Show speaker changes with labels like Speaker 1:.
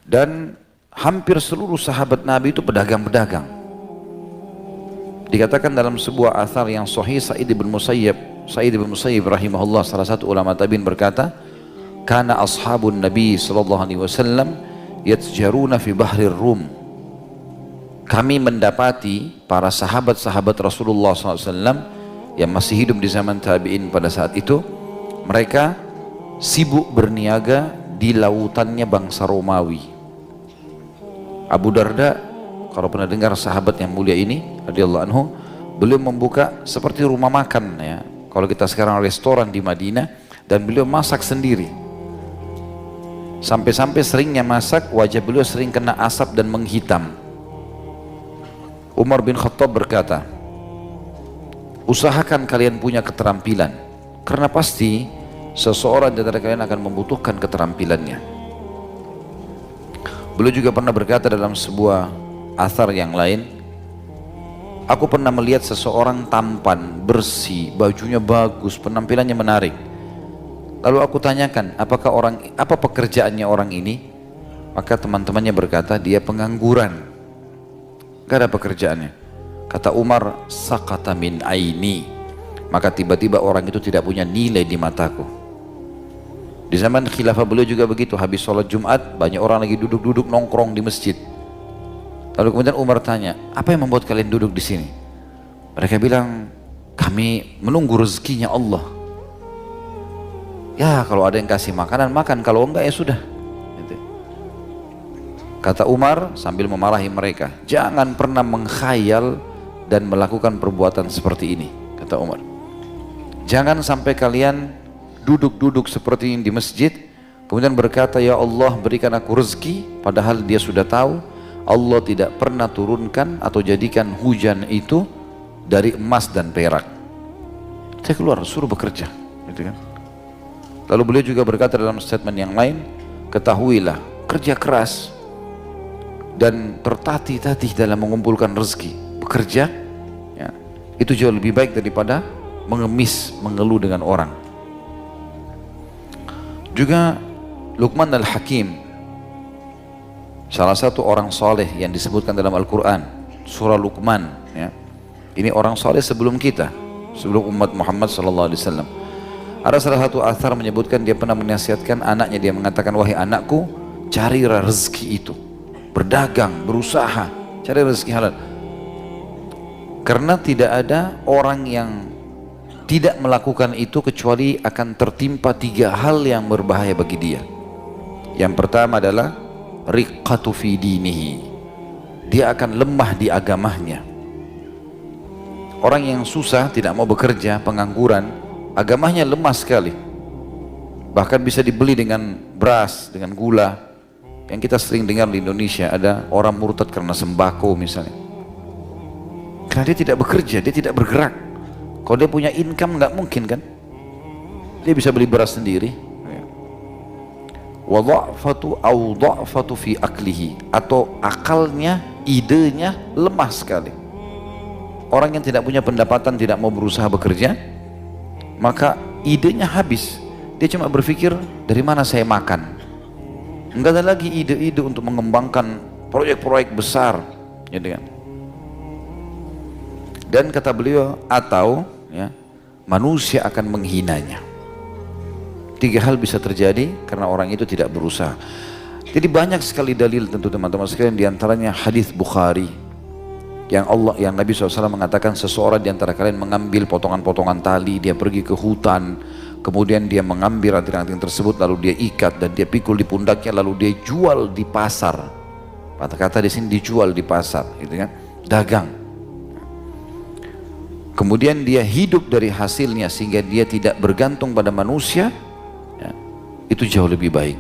Speaker 1: Dan hampir seluruh sahabat Nabi itu pedagang-pedagang. Dikatakan dalam sebuah athar yang sahih, Sa'id bin Musayyib rahimahullah, salah satu ulama tabi'in berkata, kana ashabun Nabi sallallahu alaihi wasallam yatjaruna fi bahrir Rum. Kami mendapati para sahabat-sahabat Rasulullah SAW yang masih hidup di zaman tabi'in pada saat itu, mereka sibuk berniaga di lautannya bangsa Romawi. Abu Darda, kalau pernah dengar sahabat yang mulia ini radhiyallahu anhu, beliau membuka seperti rumah makan ya, kalau kita sekarang restoran di Madinah, dan beliau masak sendiri. Sampai-sampai seringnya masak, wajah beliau sering kena asap dan menghitam. Umar bin Khattab berkata, usahakan kalian punya keterampilan, karena pasti seseorang di antara kalian akan membutuhkan keterampilannya. Beliau juga pernah berkata dalam sebuah athar yang lain, aku pernah melihat seseorang tampan, bersih, bajunya bagus, penampilannya menarik. Lalu aku tanyakan, apa pekerjaannya orang ini? Maka teman-temannya berkata, dia pengangguran, gak ada pekerjaannya. Kata Umar, sakata min aini, maka tiba-tiba orang itu tidak punya nilai di mataku. Di zaman khilafah beliau juga begitu, habis sholat Jumat banyak orang lagi duduk-duduk nongkrong di masjid. Lalu kemudian Umar tanya, apa yang membuat kalian duduk di sini? Mereka bilang, kami menunggu rezekinya Allah. Ya kalau ada yang kasih makanan, makan, kalau enggak ya sudah. Kata Umar sambil memarahi mereka, jangan pernah mengkhayal dan melakukan perbuatan seperti ini. Kata Umar, jangan sampai kalian duduk-duduk seperti ini di masjid, kemudian berkata, ya Allah berikan aku rezeki, padahal dia sudah tahu Allah tidak pernah turunkan atau jadikan hujan itu dari emas dan perak. Saya keluar, suruh bekerja, gitu kan. Lalu beliau juga berkata dalam statement yang lain, ketahuilah, kerja keras dan tertatih-tatih dalam mengumpulkan rezeki, bekerja ya, itu jauh lebih baik daripada mengemis, mengeluh dengan orang. Juga Luqman al-Hakim, salah satu orang soleh yang disebutkan dalam Al-Quran, surah Luqman ya. Ini orang soleh sebelum kita, sebelum umat Muhammad SAW. Ada salah satu athar menyebutkan dia pernah menasihatkan anaknya, dia mengatakan, wahai anakku, carilah rezeki itu, berdagang, berusaha, cari rezeki halal. Karena tidak ada orang yang tidak melakukan itu kecuali akan tertimpa 3 hal yang berbahaya bagi dia. Yang pertama adalah riqqatu fi dinihi, dia akan lemah di agamanya. Orang yang susah, tidak mau bekerja, pengangguran, agamanya lemah sekali, bahkan bisa dibeli dengan beras, dengan gula. Yang kita sering dengar di Indonesia, ada orang murtad karena sembako misalnya, karena dia tidak bekerja, dia tidak bergerak. Kalau dia punya income nggak mungkin kan dia bisa beli beras sendiri. Wa dha'fatu au dha'fatu fi aklihi, atau akalnya, idenya lemah sekali. Orang yang tidak punya pendapatan, tidak mau berusaha bekerja, maka idenya habis. Dia cuma berpikir, dari mana saya makan. Enggak ada lagi ide-ide untuk mengembangkan proyek-proyek besar, gitu kan. Dan kata beliau, atau ya, manusia akan menghinanya. 3 hal bisa terjadi karena orang itu tidak berusaha. Jadi banyak sekali dalil tentu teman-teman sekalian, diantaranya hadis Bukhari yang Nabi SAW mengatakan, seseorang diantara kalian mengambil potongan-potongan tali, dia pergi ke hutan, kemudian dia mengambil ranting-ranting tersebut, lalu dia ikat dan dia pikul di pundaknya, lalu dia jual di pasar. Kata-kata di sini dijual di pasar, gitu kan, dagang. Kemudian dia hidup dari hasilnya sehingga dia tidak bergantung pada manusia, ya, itu jauh lebih baik.